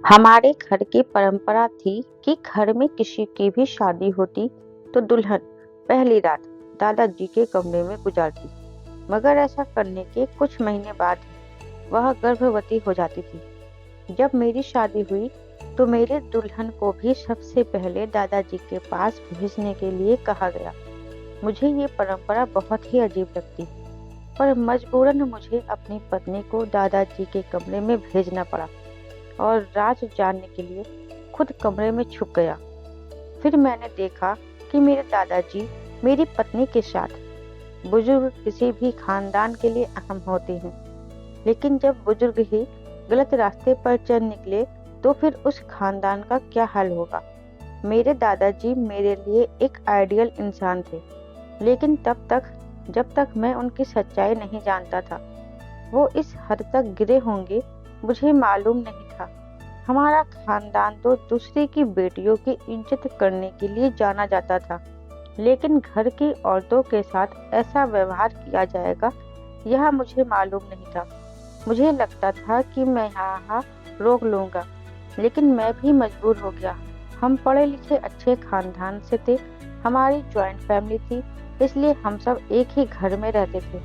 हमारे घर की परंपरा थी कि घर में किसी की भी शादी होती तो दुल्हन पहली रात दादाजी के कमरे में गुजारती। मगर ऐसा करने के कुछ महीने बाद वह गर्भवती हो जाती थी। जब मेरी शादी हुई तो मेरे दुल्हन को भी सबसे पहले दादाजी के पास भेजने के लिए कहा गया। मुझे ये परंपरा बहुत ही अजीब लगती, पर मजबूरन मुझे अपनी पत्नी को दादाजी के कमरे में भेजना पड़ा और राज जानने के लिए खुद कमरे में छुप गया। फिर मैंने देखा कि मेरे दादाजी मेरी पत्नी के साथ बुजुर्ग किसी भी खानदान के लिए अहम होते हैं, लेकिन जब बुजुर्ग ही गलत रास्ते पर चल निकले तो फिर उस खानदान का क्या हाल होगा। मेरे दादाजी मेरे लिए एक आइडियल इंसान थे, लेकिन तब तक जब तक मैं उनकी सच्चाई नहीं जानता था। वो इस हद तक गिरे होंगे मुझे मालूम नहीं था। हमारा खानदान तो दूसरे की बेटियों की इज्जत करने के लिए जाना जाता था, लेकिन घर की औरतों के साथ ऐसा व्यवहार किया जाएगा यह मुझे मालूम नहीं था। मुझे लगता था कि मैं यहाँ रोक लूंगा, लेकिन मैं भी मजबूर हो गया। हम पढ़े लिखे अच्छे खानदान से थे, हमारी जॉइंट फैमिली थी, इसलिए हम सब एक ही घर में रहते थे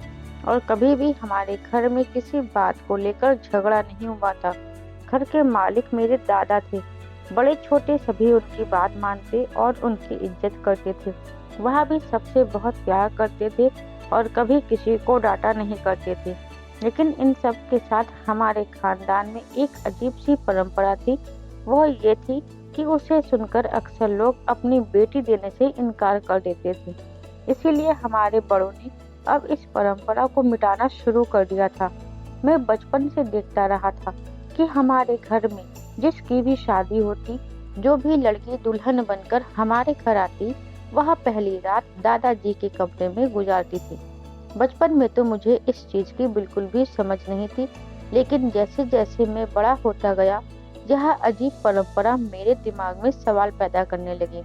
और कभी भी हमारे घर में किसी बात को लेकर झगड़ा नहीं हुआ था। घर के मालिक मेरे दादा थे, बड़े छोटे सभी उनकी बात मानते और उनकी इज्जत करते थे। वह भी सबसे बहुत प्यार करते थे और कभी किसी को डांटा नहीं करते थे। लेकिन इन सब के साथ हमारे खानदान में एक अजीब सी परंपरा थी। वो ये थी कि उसे सुनकर अक्सर लोग अपनी बेटी देने से इनकार कर देते थे। इसीलिए हमारे बड़ों ने अब इस परंपरा को मिटाना शुरू कर दिया था। मैं बचपन से देखता रहा था कि हमारे घर में जिसकी भी शादी होती, जो भी लड़की दुल्हन बनकर हमारे घर आती, वह पहली रात दादाजी के कमरे में गुजारती थी। बचपन में तो मुझे इस चीज की बिल्कुल भी समझ नहीं थी, लेकिन जैसे जैसे मैं बड़ा होता गया यह अजीब परंपरा मेरे दिमाग में सवाल पैदा करने लगी।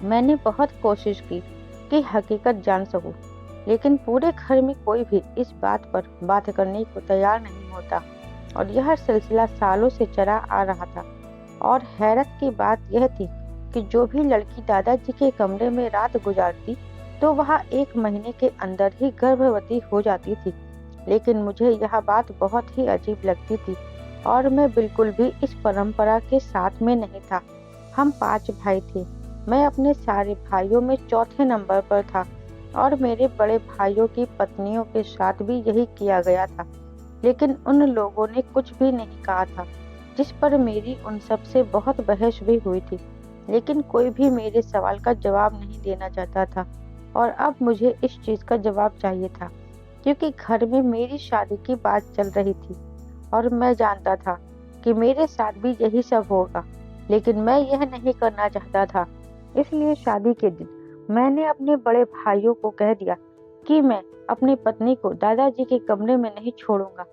मैंने बहुत कोशिश की कि हकीकत जान सकूं, लेकिन पूरे घर में कोई भी इस बात पर बात करने को तैयार नहीं होता और यह सिलसिला सालों से चला आ रहा था। और हैरत की बात यह थी कि जो भी लड़की दादाजी के कमरे में रात गुजारती तो वह 1 महीने के अंदर ही गर्भवती हो जाती थी। लेकिन मुझे यह बात बहुत ही अजीब लगती थी और मैं बिल्कुल भी इस परंपरा के साथ में नहीं था। हम 5 भाई थे, मैं अपने सारे भाइयों में चौथे नंबर पर था और मेरे बड़े भाइयों की पत्नियों के साथ भी यही किया गया था। लेकिन उन लोगों ने कुछ भी नहीं कहा था, जिस पर मेरी उन सब से बहुत बहस भी हुई थी। लेकिन कोई भी मेरे सवाल का जवाब नहीं देना चाहता था और अब मुझे इस चीज का जवाब चाहिए था, क्योंकि घर में मेरी शादी की बात चल रही थी और मैं जानता था कि मेरे साथ भी यही सब होगा, लेकिन मैं यह नहीं करना चाहता था। इसलिए शादी के दिन मैंने अपने बड़े भाइयों को कह दिया कि मैं अपनी पत्नी को दादाजी के कमरे में नहीं छोड़ूंगा।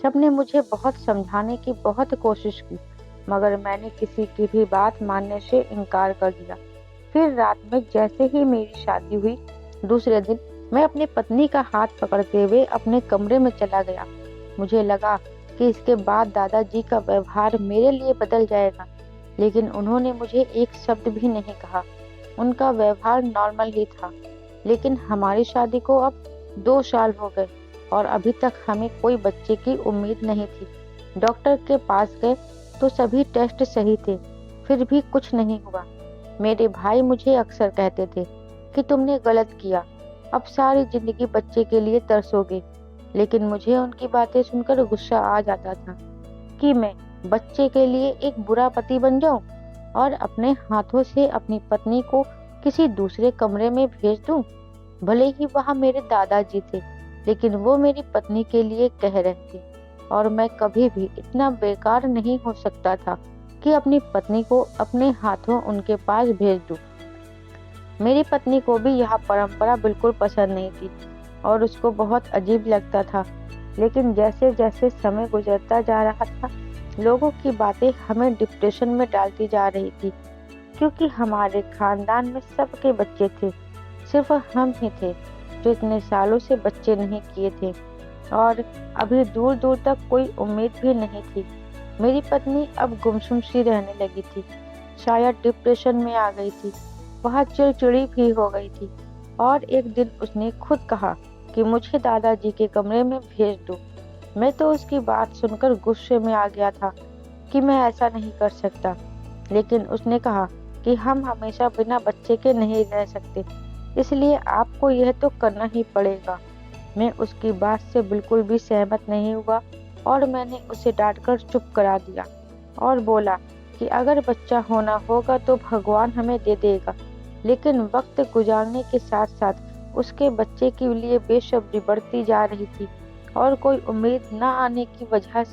सबने मुझे बहुत समझाने की बहुत कोशिश की, मगर मैंने किसी की भी बात मानने से इनकार कर दिया। फिर रात में जैसे ही मेरी शादी हुई, दूसरे दिन मैं अपनी पत्नी का हाथ पकड़ते हुए अपने कमरे में चला गया। मुझे लगा कि इसके बाद दादाजी का व्यवहार मेरे लिए बदल जाएगा, लेकिन उन्होंने मुझे एक शब्द भी नहीं कहा। उनका व्यवहार नॉर्मल ही था। लेकिन हमारी शादी को अब 2 साल हो गए और अभी तक हमें कोई बच्चे की उम्मीद नहीं थी। डॉक्टर के पास गए तो सभी टेस्ट सही थे, फिर भी कुछ नहीं हुआ। मेरे भाई मुझे अक्सर कहते थे कि तुमने गलत किया, अब सारी जिंदगी बच्चे के लिए तरसोगे। लेकिन मुझे उनकी बातें सुनकर गुस्सा आ जाता था कि मैं बच्चे के लिए एक बुरा पति बन जाऊं और अपने हाथों से अपनी पत्नी को किसी दूसरे कमरे में भेज दूं। भले ही वह मेरे दादाजी थे, लेकिन वो मेरी पत्नी के लिए कह रहे थे और मैं कभी भी इतना बेकार नहीं हो सकता था कि अपनी पत्नी को अपने हाथों उनके पास भेज दूं। मेरी पत्नी को भी यह परंपरा बिल्कुल पसंद नहीं थी और उसको बहुत अजीब लगता था। लेकिन जैसे जैसे समय गुजरता जा रहा था, लोगों की बातें हमें डिप्रेशन में डालती जा रही थी, क्योंकि हमारे खानदान में सबके बच्चे थे, सिर्फ हम ही थे जो इतने सालों से बच्चे नहीं किए थे और अभी दूर दूर तक कोई उम्मीद भी नहीं थी। मेरी पत्नी अब गुमसुम सी रहने लगी थी, शायद डिप्रेशन में आ गई थी। वह चिड़चिड़ी भी हो गई थी और एक दिन उसने खुद कहा कि मुझे दादाजी के कमरे में भेज दो। मैं तो उसकी बात सुनकर गुस्से में आ गया था कि मैं ऐसा नहीं कर सकता, लेकिन उसने कहा कि हम हमेशा बिना बच्चे के नहीं रह सकते, इसलिए आपको यह तो करना ही पड़ेगा। मैं उसकी बात से बिल्कुल भी सहमत नहीं हुआ और मैंने उसे डांटकर चुप करा दिया और बोला कि अगर बच्चा होना होगा तो भगवान हमें दे देगा, लेकिन वक्त गुजारने के साथ साथ उसके बच्चे के लिए बेसब्री बढ़ती जा रही थी और कोई उम्मीद न आने की वजह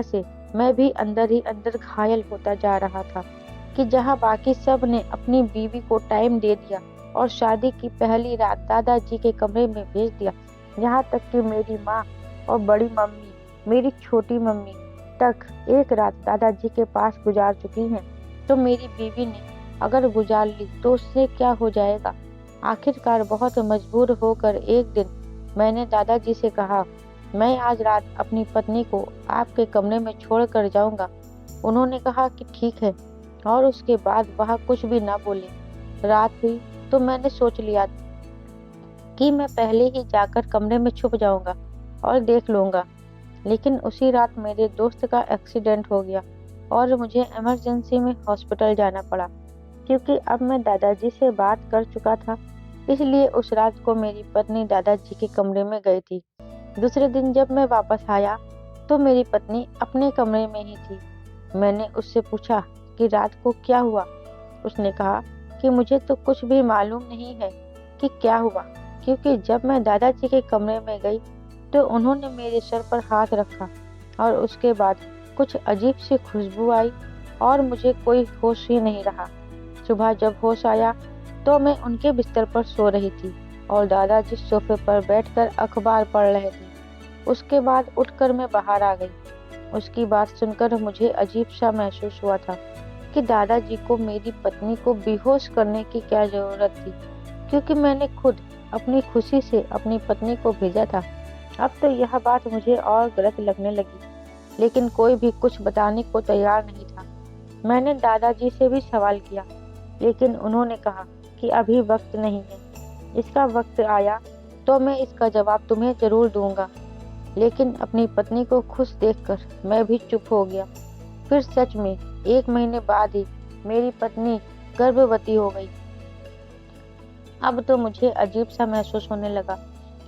से मैं भी अंदर ही अंदर घायल होता जा रहा था कि जहां बाकी सब ने अपनी बीवी को टाइम दे दिया और शादी की पहली रात दादाजी के कमरे में भेज दिया, यहाँ तक कि मेरी माँ और बड़ी मम्मी, मेरी छोटी मम्मी तक एक रात दादाजी के पास गुजार चुकी हैं, तो मेरी बीवी ने अगर गुजार ली तो उससे क्या हो जाएगा। आखिरकार बहुत मजबूर होकर एक दिन मैंने दादाजी से कहा, मैं आज रात अपनी पत्नी को आपके कमरे में छोड़ कर जाऊंगा। उन्होंने कहा कि ठीक है और उसके बाद वह कुछ भी ना बोले। रात हुई तो मैंने सोच लिया कि मैं पहले ही जाकर कमरे में छुप जाऊंगा और देख लूंगा, लेकिन उसी रात मेरे दोस्त का एक्सीडेंट हो गया और मुझे इमरजेंसी में हॉस्पिटल जाना पड़ा। क्योंकि अब मैं दादाजी से बात कर चुका था, इसलिए उस रात को मेरी पत्नी दादाजी के कमरे में गई थी। दूसरे दिन जब मैं वापस आया तो मेरी पत्नी अपने कमरे में ही थी। मैंने उससे पूछा कि रात को क्या हुआ। उसने कहा कि मुझे तो कुछ भी मालूम नहीं है कि क्या हुआ, क्योंकि जब मैं दादाजी के कमरे में गई तो उन्होंने मेरे सर पर हाथ रखा और उसके बाद कुछ अजीब सी खुशबू आई और मुझे कोई होश ही नहीं रहा। सुबह जब होश आया तो मैं उनके बिस्तर पर सो रही थी और दादाजी सोफे पर बैठकर अखबार पढ़ रहे थे। उसके बाद उठकर मैं बाहर आ गई। उसकी बात सुनकर मुझे अजीब सा महसूस हुआ था कि दादाजी को मेरी पत्नी को बेहोश करने की क्या जरूरत थी, क्योंकि मैंने खुद अपनी खुशी से अपनी पत्नी को भेजा था। अब तो यह बात मुझे और गलत लगने लगी, लेकिन कोई भी कुछ बताने को तैयार नहीं था। मैंने दादाजी से भी सवाल किया, लेकिन उन्होंने कहा कि अभी वक्त नहीं है, इसका वक्त आया तो मैं इसका जवाब तुम्हें जरूर दूंगा। लेकिन अपनी पत्नी को खुश देखकर मैं भी चुप हो गया। फिर सच में 1 महीने बाद ही मेरी पत्नी गर्भवती हो गई। अब तो मुझे अजीब सा महसूस होने लगा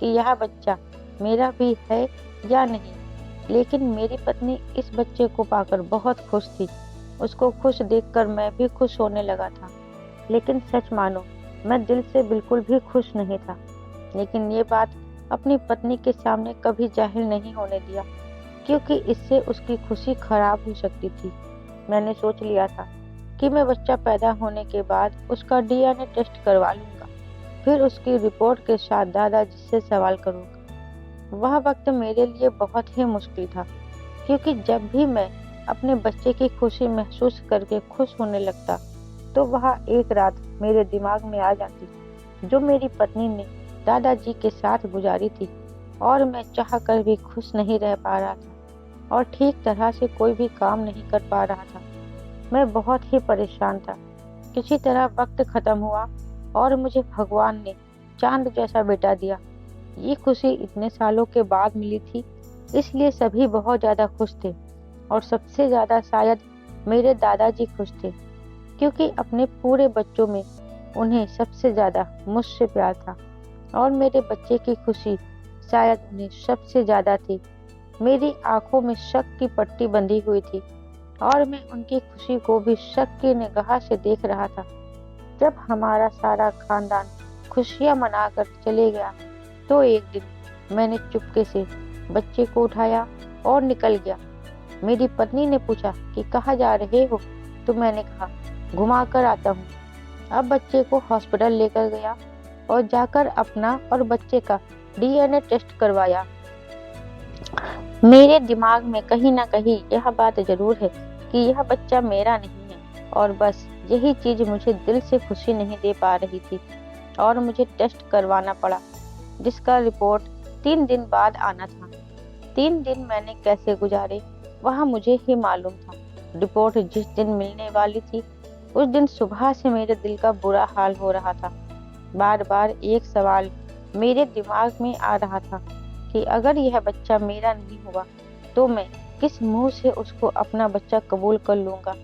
कि यह बच्चा मेरा भी है या नहीं, लेकिन मेरी पत्नी इस बच्चे को पाकर बहुत खुश थी। उसको खुश देखकर मैं भी खुश होने लगा था, लेकिन सच मानो मैं दिल से बिल्कुल भी खुश नहीं था। लेकिन ये बात अपनी पत्नी के सामने कभी जाहिर नहीं होने दिया, क्योंकि इससे उसकी खुशी खराब हो सकती थी। मैंने सोच लिया था कि मैं बच्चा पैदा होने के बाद उसका डीएनए टेस्ट करवा लूंगा, फिर उसकी रिपोर्ट के साथ दादाजी से सवाल करूंगा। वह वक्त मेरे लिए बहुत ही मुश्किल था, क्योंकि जब भी मैं अपने बच्चे की खुशी महसूस करके खुश होने लगता तो वह एक रात मेरे दिमाग में आ जाती जो मेरी पत्नी ने दादाजी के साथ गुजारी थी, और मैं चाह कर भी खुश नहीं रह पा रहा था और ठीक तरह से कोई भी काम नहीं कर पा रहा था। मैं बहुत ही परेशान था। किसी तरह वक्त खत्म हुआ और मुझे भगवान ने चांद जैसा बेटा दिया। ये खुशी इतने सालों के बाद मिली थी, इसलिए सभी बहुत ज्यादा खुश थे और सबसे ज्यादा शायद मेरे दादाजी खुश थे, क्योंकि अपने पूरे बच्चों में उन्हें सबसे ज्यादा मुझसे प्यार था और मेरे बच्चे की खुशी शायद उन्हें सबसे ज्यादा थी। मेरी आंखों में शक की पट्टी बंधी हुई थी और मैं उनकी खुशी को भी शक की निगाह से देख रहा था। जब हमारा सारा खानदान खुशियां मनाकर चले गया तो एक दिन मैंने चुपके से बच्चे को उठाया और निकल गया। मेरी पत्नी ने पूछा कि कहाँ जा रहे हो, तो मैंने कहा घुमा कर आता हूँ। अब बच्चे को हॉस्पिटल लेकर गया और जाकर अपना और बच्चे का डीएनए टेस्ट करवाया। मेरे दिमाग में कहीं ना कहीं यह बात जरूर है कि यह बच्चा मेरा नहीं है, और बस यही चीज मुझे दिल से खुशी नहीं दे पा रही थी और मुझे टेस्ट करवाना पड़ा, जिसका रिपोर्ट 3 दिन बाद आना था। 3 दिन मैंने कैसे गुजारे वह मुझे ही मालूम था। रिपोर्ट जिस दिन मिलने वाली थी उस दिन सुबह से मेरे दिल का बुरा हाल हो रहा था। बार बार एक सवाल मेरे दिमाग में आ रहा था कि अगर यह बच्चा मेरा नहीं हुआ तो मैं किस मुंह से उसको अपना बच्चा कबूल कर लूंगा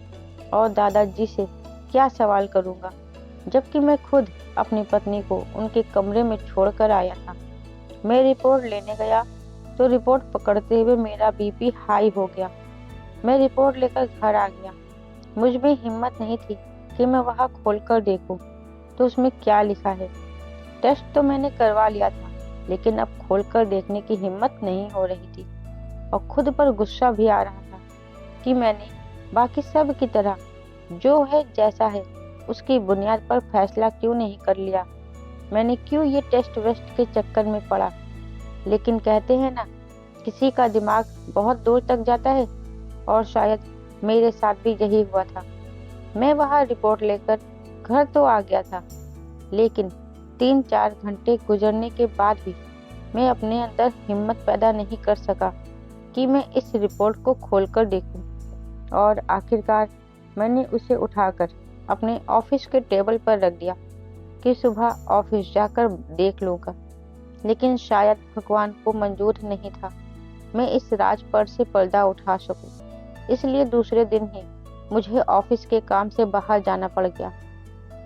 और दादाजी से क्या सवाल करूंगा, जबकि मैं खुद अपनी पत्नी को उनके कमरे में छोड़कर आया था। मैं रिपोर्ट लेने गया तो रिपोर्ट पकड़ते हुए मेरा बीपी हाई हो गया। मैं रिपोर्ट लेकर घर आ गया। मुझ में हिम्मत नहीं थी कि मैं वहां खोलकर देखूं तो उसमें क्या लिखा है। टेस्ट तो मैंने करवा लिया था, लेकिन अब खोलकर देखने की हिम्मत नहीं हो रही थी और खुद पर गुस्सा भी आ रहा था कि मैंने बाकी सब की तरह जो है जैसा है उसकी बुनियाद पर फैसला क्यों नहीं कर लिया। मैंने क्यों ये टेस्ट वेस्ट के चक्कर में पड़ा। लेकिन कहते हैं ना, किसी का दिमाग बहुत दूर तक जाता है और शायद मेरे साथ भी यही हुआ था। मैं वहां रिपोर्ट लेकर घर तो आ गया था, लेकिन 3-4 घंटे गुजरने के बाद भी मैं अपने अंदर हिम्मत पैदा नहीं कर सका कि मैं इस रिपोर्ट को खोलकर देखूं। और आखिरकार मैंने उसे उठाकर अपने ऑफिस के टेबल पर रख दिया कि सुबह ऑफिस जाकर देख लूंगा। लेकिन शायद भगवान को मंजूर नहीं था मैं इस राज पर से पर्दा उठा सकूं। इसलिए दूसरे दिन ही मुझे ऑफिस के काम से बाहर जाना पड़ गया।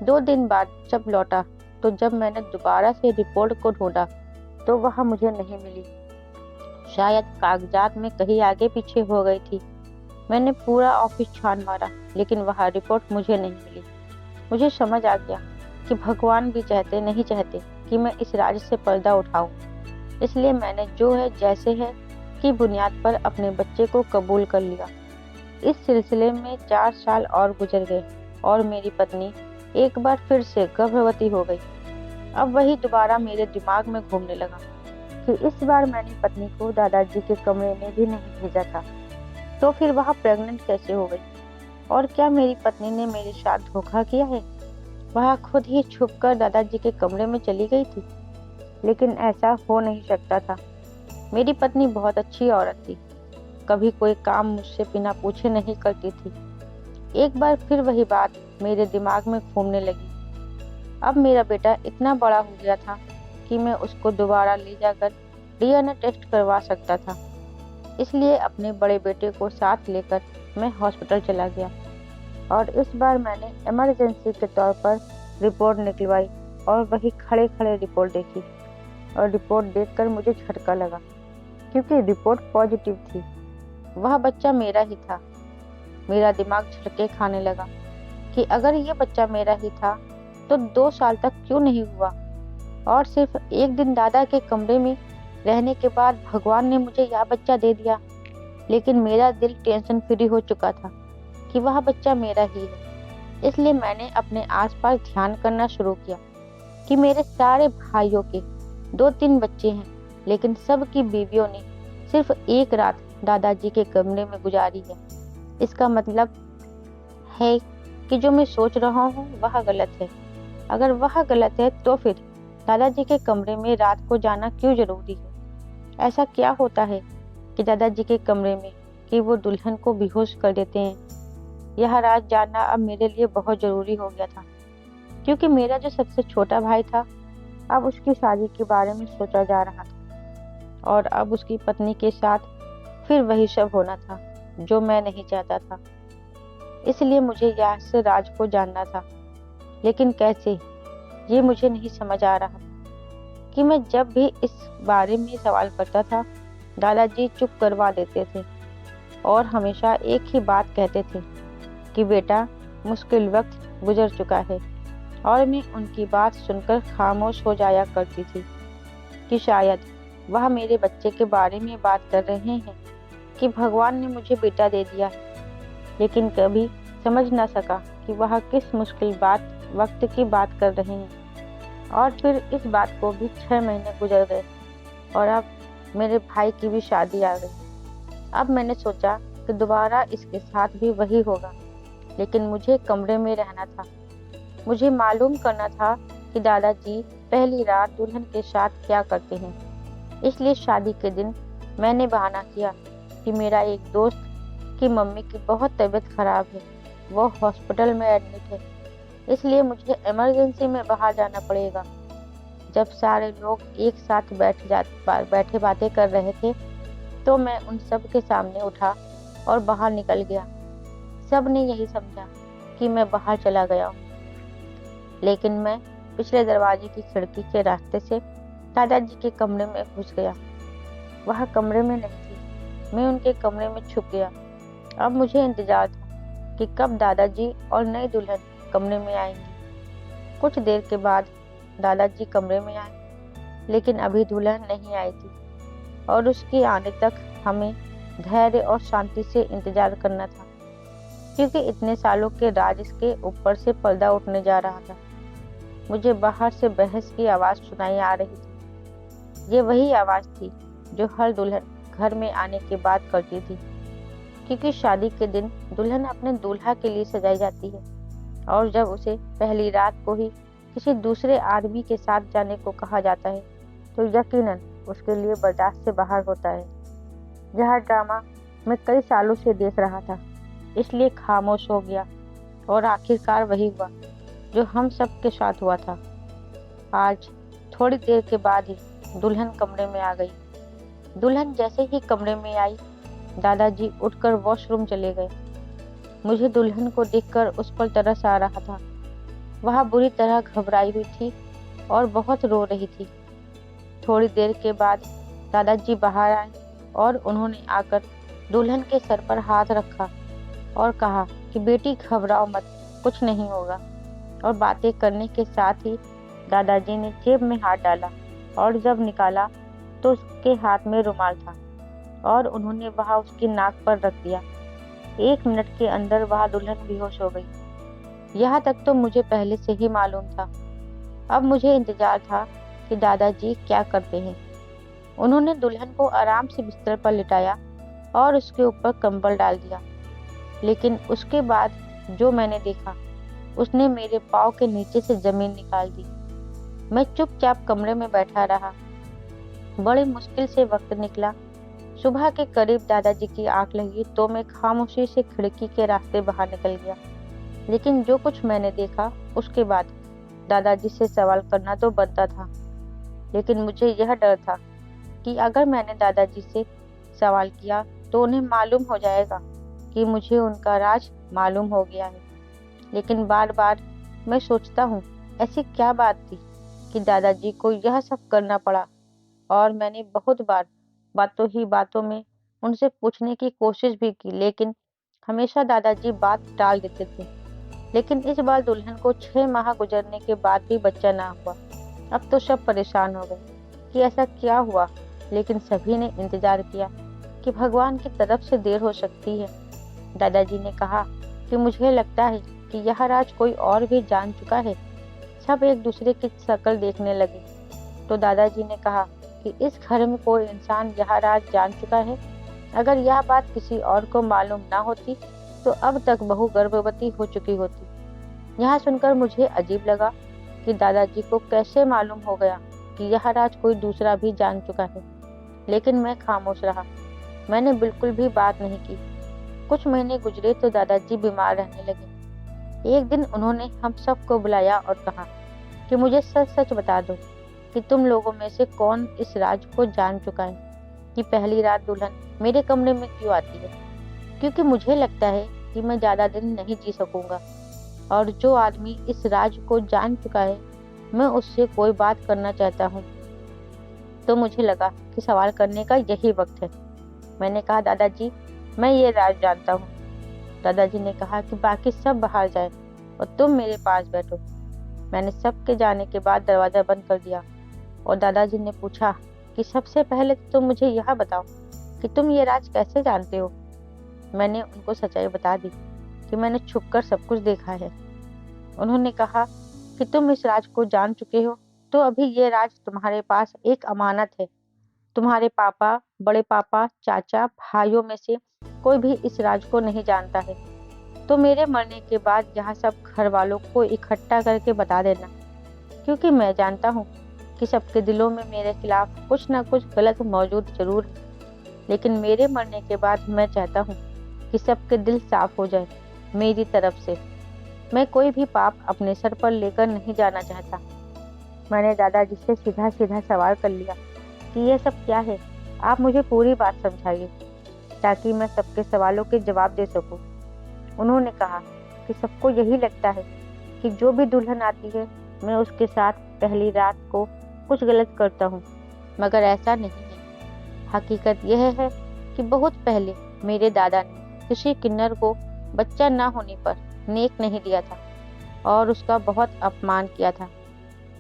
2 दिन बाद जब लौटा तो जब मैंने दोबारा से रिपोर्ट को ढूंढा तो वह मुझे नहीं मिली। शायद कागजात में कहीं आगे पीछे हो गई थी। मैंने पूरा ऑफिस छान मारा, लेकिन वह रिपोर्ट मुझे नहीं मिली। मुझे समझ आ गया कि भगवान भी चाहते नहीं चाहते कि मैं इस राज से पर्दा उठाऊं। इसलिए मैंने जो है जैसे है की बुनियाद पर अपने बच्चे को कबूल कर लिया। इस सिलसिले में 4 साल और गुजर गए और मेरी पत्नी एक बार फिर से गर्भवती हो गई। अब वही दोबारा मेरे दिमाग में घूमने लगा कि इस बार मैंने पत्नी को दादाजी के कमरे में भी नहीं भेजा था, तो फिर वह प्रेग्नेंट कैसे हो गई। और क्या मेरी पत्नी ने मेरे साथ धोखा किया है। वह खुद ही छुपकर दादाजी के कमरे में चली गई थी। लेकिन ऐसा हो नहीं सकता था। मेरी पत्नी बहुत अच्छी औरत थी, कभी कोई काम मुझसे बिना पूछे नहीं करती थी। एक बार फिर वही बात मेरे दिमाग में घूमने लगी। अब मेरा बेटा इतना बड़ा हो गया था कि मैं उसको दोबारा ले जाकर डीएनए टेस्ट करवा सकता था। इसलिए अपने बड़े बेटे को साथ लेकर मैं हॉस्पिटल चला गया और इस बार मैंने इमरजेंसी के तौर पर रिपोर्ट निकलवाई और वही खड़े खड़े रिपोर्ट देखी। और रिपोर्ट देखकर मुझे झटका लगा, क्योंकि रिपोर्ट पॉजिटिव थी। वह बच्चा मेरा ही था। मेरा दिमाग झटके खाने लगा कि अगर ये बच्चा मेरा ही था तो 2 साल तक क्यों नहीं हुआ। और सिर्फ एक दिन दादा के कमरे में रहने के बाद भगवान ने मुझे यह बच्चा दे दिया। लेकिन मेरा दिल टेंशन फ्री हो चुका था कि वह बच्चा मेरा ही है। इसलिए मैंने अपने आसपास ध्यान करना शुरू किया कि मेरे सारे भाइयों के 2-3 बच्चे हैं, लेकिन सब की बीवियों ने सिर्फ एक रात दादाजी के कमरे में गुजारी है। इसका मतलब है कि जो मैं सोच रहा हूँ वह गलत है। अगर वह गलत है तो फिर दादाजी के कमरे में रात को जाना क्यों जरूरी है। ऐसा क्या होता है कि दादाजी के कमरे में कि वो दुल्हन को बेहोश कर देते हैं। यह राज जानना अब मेरे लिए बहुत जरूरी हो गया था, क्योंकि मेरा जो सबसे छोटा भाई था अब उसकी शादी के बारे में सोचा जा रहा था और अब उसकी पत्नी के साथ फिर वही सब होना था जो मैं नहीं चाहता था। इसलिए मुझे यह से राज को जानना था, लेकिन कैसे, ये मुझे नहीं समझ आ रहा कि मैं जब भी इस बारे में सवाल करता था दादाजी चुप करवा देते थे और हमेशा एक ही बात कहते थे कि बेटा मुश्किल वक्त गुजर चुका है। और मैं उनकी बात सुनकर खामोश हो जाया करती थी कि शायद वह मेरे बच्चे के बारे में बात कर रहे हैं कि भगवान ने मुझे बेटा दे दिया है। लेकिन कभी समझ न सका कि वह किस मुश्किल वक्त की बात कर रहे हैं। और फिर इस बात को भी 6 महीने गुजर गए और अब मेरे भाई की भी शादी आ गई। अब मैंने सोचा कि दोबारा इसके साथ भी वही होगा, लेकिन मुझे कमरे में रहना था। मुझे मालूम करना था कि दादाजी पहली रात दुल्हन के साथ क्या करते हैं। इसलिए शादी के दिन मैंने बहाना किया कि मेरा एक दोस्त कि मम्मी की बहुत तबीयत खराब है, वो हॉस्पिटल में एडमिट है, इसलिए मुझे इमरजेंसी में बाहर जाना पड़ेगा। जब सारे लोग एक साथ बैठे बातें कर रहे थे, तो मैं उन सब के सामने उठा और बाहर निकल गया। सब ने यही समझा कि मैं बाहर चला गया हूँ, लेकिन मैं पिछले दरवाजे की खिड़की के रास्ते से दादाजी के कमरे में घुस गया। वह कमरे में नहीं थी, मैं उनके कमरे में छुप गया। अब मुझे इंतजार था कि कब दादाजी और नई दुल्हन कमरे में आएंगी। कुछ देर के बाद दादाजी कमरे में आए, लेकिन अभी दुल्हन नहीं आई थी और उसके आने तक हमें धैर्य और शांति से इंतजार करना था, क्योंकि इतने सालों के राज के ऊपर से पर्दा उठने जा रहा था। मुझे बाहर से बहस की आवाज़ सुनाई आ रही थी। ये वही आवाज़ थी जो हर दुल्हन घर में आने के बाद करती थी, क्योंकि शादी के दिन दुल्हन अपने दूल्हा के लिए सजाई जाती है, और जब उसे पहली रात को ही किसी दूसरे आदमी के साथ जाने को कहा जाता है, तो यकीनन उसके लिए बर्दाश्त से बाहर होता है। यह ड्रामा मैं कई सालों से देख रहा था, इसलिए खामोश हो गया, और आखिरकार वही हुआ जो हम सब के साथ हुआ था। आज थोड़ी देर के बाद ही दुल्हन कमरे में आ गई। दुल्हन जैसे ही कमरे में आई, दादाजी उठकर वॉशरूम चले गए। मुझे दुल्हन को देखकर उस पर तरस आ रहा था। वह बुरी तरह घबराई हुई थी और बहुत रो रही थी। थोड़ी देर के बाद दादाजी बाहर आए और उन्होंने आकर दुल्हन के सर पर हाथ रखा और कहा कि बेटी घबराओ मत, कुछ नहीं होगा। और बातें करने के साथ ही दादाजी ने जेब में हाथ डाला, और जब निकाला तो उसके हाथ में रुमाल था और उन्होंने वह उसकी नाक पर रख दिया। 1 मिनट के अंदर वह दुल्हन बेहोश हो गई। यहाँ तक तो मुझे पहले से ही मालूम था। अब मुझे इंतजार था कि दादाजी क्या करते हैं। उन्होंने दुल्हन को आराम से बिस्तर पर लिटाया और उसके ऊपर कंबल डाल दिया, लेकिन उसके बाद जो मैंने देखा, उसने मेरे पाँव के नीचे से जमीन निकाल दी। मैं चुपचाप कमरे में बैठा रहा। बड़ी मुश्किल से वक्त निकला। सुबह के करीब दादाजी की आंख लगी तो मैं खामोशी से खिड़की के रास्ते बाहर निकल गया। लेकिन जो कुछ मैंने देखा, उसके बाद दादाजी से सवाल करना तो बनता था, लेकिन मुझे यह डर था कि अगर मैंने दादाजी से सवाल किया तो उन्हें मालूम हो जाएगा कि मुझे उनका राज मालूम हो गया है। लेकिन बार बार मैं सोचता हूँ, ऐसी क्या बात थी कि दादाजी को यह सब करना पड़ा। और मैंने बहुत बार बातों ही बातों में उनसे पूछने की कोशिश भी की, लेकिन हमेशा दादाजी बात टाल देते थे। लेकिन इस बार दुल्हन को 6 माह गुजरने के बाद भी बच्चा ना हुआ। अब तो सब परेशान हो गए कि ऐसा क्या हुआ, लेकिन सभी ने इंतजार किया कि भगवान की तरफ से देर हो सकती है। दादाजी ने कहा कि मुझे लगता है कि यह राज कोई और भी जान चुका है। सब एक दूसरे की शक्ल देखने लगे। तो दादाजी ने कहा कि इस घर में कोई इंसान यह राज जान चुका है। अगर यह बात किसी और को मालूम ना होती तो अब तक बहू गर्भवती हो चुकी होती। यह सुनकर मुझे अजीब लगा कि दादाजी को कैसे मालूम हो गया कि यह राज कोई दूसरा भी जान चुका है। लेकिन मैं खामोश रहा। मैंने बिल्कुल भी बात नहीं की। कुछ महीने गुजरे तो दादाजी बीमार रहने लगे। एक दिन उन्होंने हम सबको बुलाया और कहा कि मुझे सच सच बता दो कि तुम लोगों में से कौन इस राज को जान चुका है कि पहली रात दुल्हन मेरे कमरे में क्यों आती है। क्योंकि मुझे लगता है कि मैं ज़्यादा दिन नहीं जी सकूंगा, और जो आदमी इस राज को जान चुका है, मैं उससे कोई बात करना चाहता हूँ। तो मुझे लगा कि सवाल करने का यही वक्त है। मैंने कहा, दादाजी मैं ये राज जानता हूँ। दादाजी ने कहा कि बाकी सब बाहर जाए और तुम मेरे पास बैठो। मैंने सबके जाने के बाद दरवाज़ा बंद कर दिया और दादाजी ने पूछा कि सबसे पहले तुम मुझे यह बताओ कि तुम ये राज कैसे जानते हो। मैंने उनको सच्चाई बता दी कि मैंने छुपकर सब कुछ देखा है। उन्होंने कहा कि तुम इस राज को जान चुके हो, तो अभी ये राज तुम्हारे पास एक अमानत है। तुम्हारे पापा, बड़े पापा, चाचा, भाइयों में से कोई भी इस राज को नहीं जानता है। तो मेरे मरने के बाद यहाँ सब घर वालों को इकट्ठा करके बता देना, क्योंकि मैं जानता हूँ कि सबके दिलों में मेरे खिलाफ कुछ ना कुछ गलत मौजूद जरूर है। लेकिन मेरे मरने के बाद मैं चाहता हूँ कि सबके दिल साफ हो जाए मेरी तरफ से। मैं कोई भी पाप अपने सर पर लेकर नहीं जाना चाहता। मैंने दादाजी से सीधा सीधा सवाल कर लिया कि यह सब क्या है, आप मुझे पूरी बात समझाइए ताकि मैं सबके सवालों के जवाब दे सकूं। उन्होंने कहा कि सबको यही लगता है कि जो भी दुल्हन आती है मैं उसके साथ पहली रात को कुछ गलत करता हूँ, मगर ऐसा नहीं है। हकीकत यह है कि बहुत पहले मेरे दादा ने किसी किन्नर को बच्चा न होने पर नेक नहीं दिया था और उसका बहुत अपमान किया था।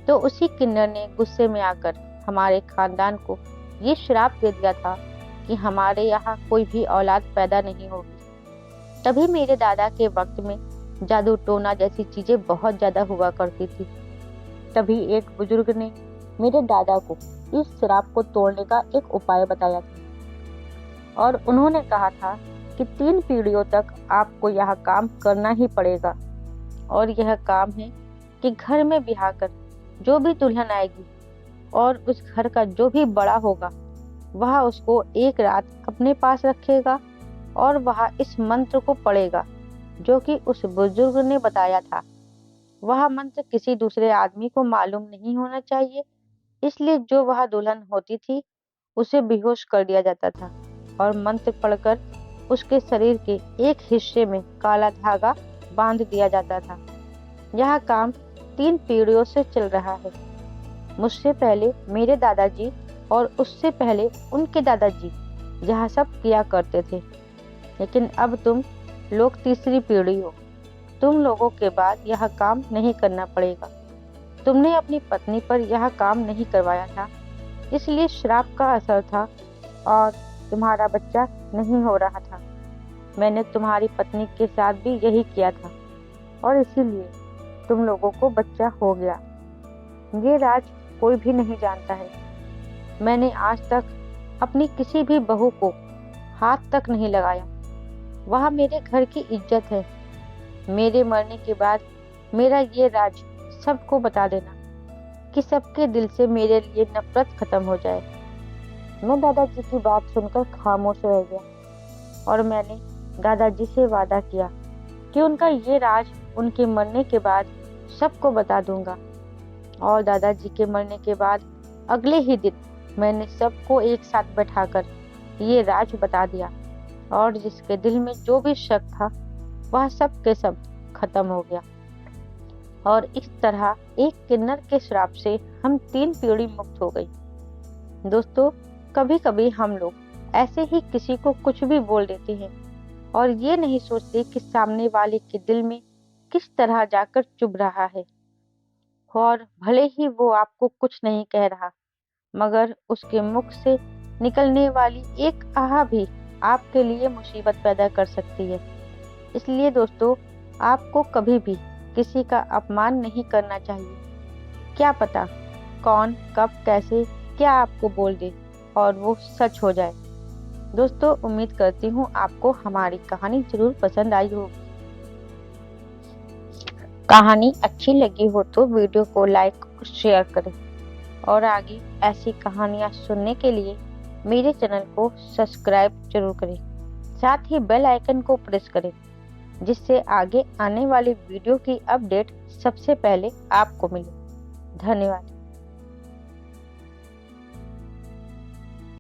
तो उसी किन्नर ने गुस्से में आकर हमारे खानदान को ये श्राप दे दिया था कि हमारे यहाँ कोई भी औलाद पैदा नहीं होगी। तभी मेरे दादा के वक्त में जादू टोना जैसी चीजें बहुत ज्यादा हुआ करती थी। तभी एक बुजुर्ग ने मेरे दादा को इस श्राप को तोड़ने का एक उपाय बताया था और उन्होंने कहा था कि 3 पीढ़ियों तक आपको यह काम करना ही पड़ेगा। और यह काम है कि घर में ब्याह कर जो भी दुल्हन आएगी और उस घर का जो भी बड़ा होगा वह उसको एक रात अपने पास रखेगा और वह इस मंत्र को पढ़ेगा जो कि उस बुजुर्ग ने बताया था। वह मंत्र किसी दूसरे आदमी को मालूम नहीं होना चाहिए, इसलिए जो वह दुल्हन होती थी उसे बेहोश कर दिया जाता था और मंत्र पढ़कर उसके शरीर के एक हिस्से में काला धागा बांध दिया जाता था। यह काम 3 पीढ़ियों से चल रहा है। मुझसे पहले मेरे दादाजी और उससे पहले उनके दादाजी यह सब किया करते थे, लेकिन अब तुम लोग तीसरी पीढ़ी हो। तुम लोगों के बाद यह काम नहीं करना पड़ेगा। तुमने अपनी पत्नी पर यह काम नहीं करवाया था, इसलिए श्राप का असर था और तुम्हारा बच्चा नहीं हो रहा था। मैंने तुम्हारी पत्नी के साथ भी यही किया था और इसीलिए तुम लोगों को बच्चा हो गया। ये राज कोई भी नहीं जानता है। मैंने आज तक अपनी किसी भी बहू को हाथ तक नहीं लगाया। वह मेरे घर की इज्जत है। मेरे मरने के बाद मेरा ये राज सबको बता देना कि सबके दिल से मेरे लिए नफरत खत्म हो जाए। मैं दादाजी की बात सुनकर खामोश रह गया और मैंने दादाजी से वादा किया कि उनका ये राज उनके मरने के बाद सबको बता दूंगा। और दादाजी के मरने के बाद अगले ही दिन मैंने सबको एक साथ बैठाकर ये राज बता दिया और जिसके दिल में जो भी शक था वह सब के सब खत्म हो गया। और इस तरह एक किन्नर के श्राप से हम 3 पीढ़ी मुक्त हो गई। दोस्तों, कभी कभी हम लोग ऐसे ही किसी को कुछ भी बोल देते हैं और ये नहीं सोचते कि सामने वाले के दिल में किस तरह जाकर चुभ रहा है। और भले ही वो आपको कुछ नहीं कह रहा, मगर उसके मुख से निकलने वाली एक आह भी आपके लिए मुसीबत पैदा कर सकती है। इसलिए दोस्तों, आपको कभी भी किसी का अपमान नहीं करना चाहिए। क्या पता कौन कब कैसे क्या आपको बोल दे और वो सच हो जाए। दोस्तों, उम्मीद करती हूँ आपको हमारी कहानी जरूर पसंद आई होगी। कहानी अच्छी लगी हो तो वीडियो को लाइक और शेयर करें और आगे ऐसी कहानियाँ सुनने के लिए मेरे चैनल को सब्सक्राइब जरूर करें। साथ ही बेल आइकन को प्रेस करें जिससे आगे आने वाली वीडियो की अपडेट सबसे पहले आपको मिले। धन्यवाद।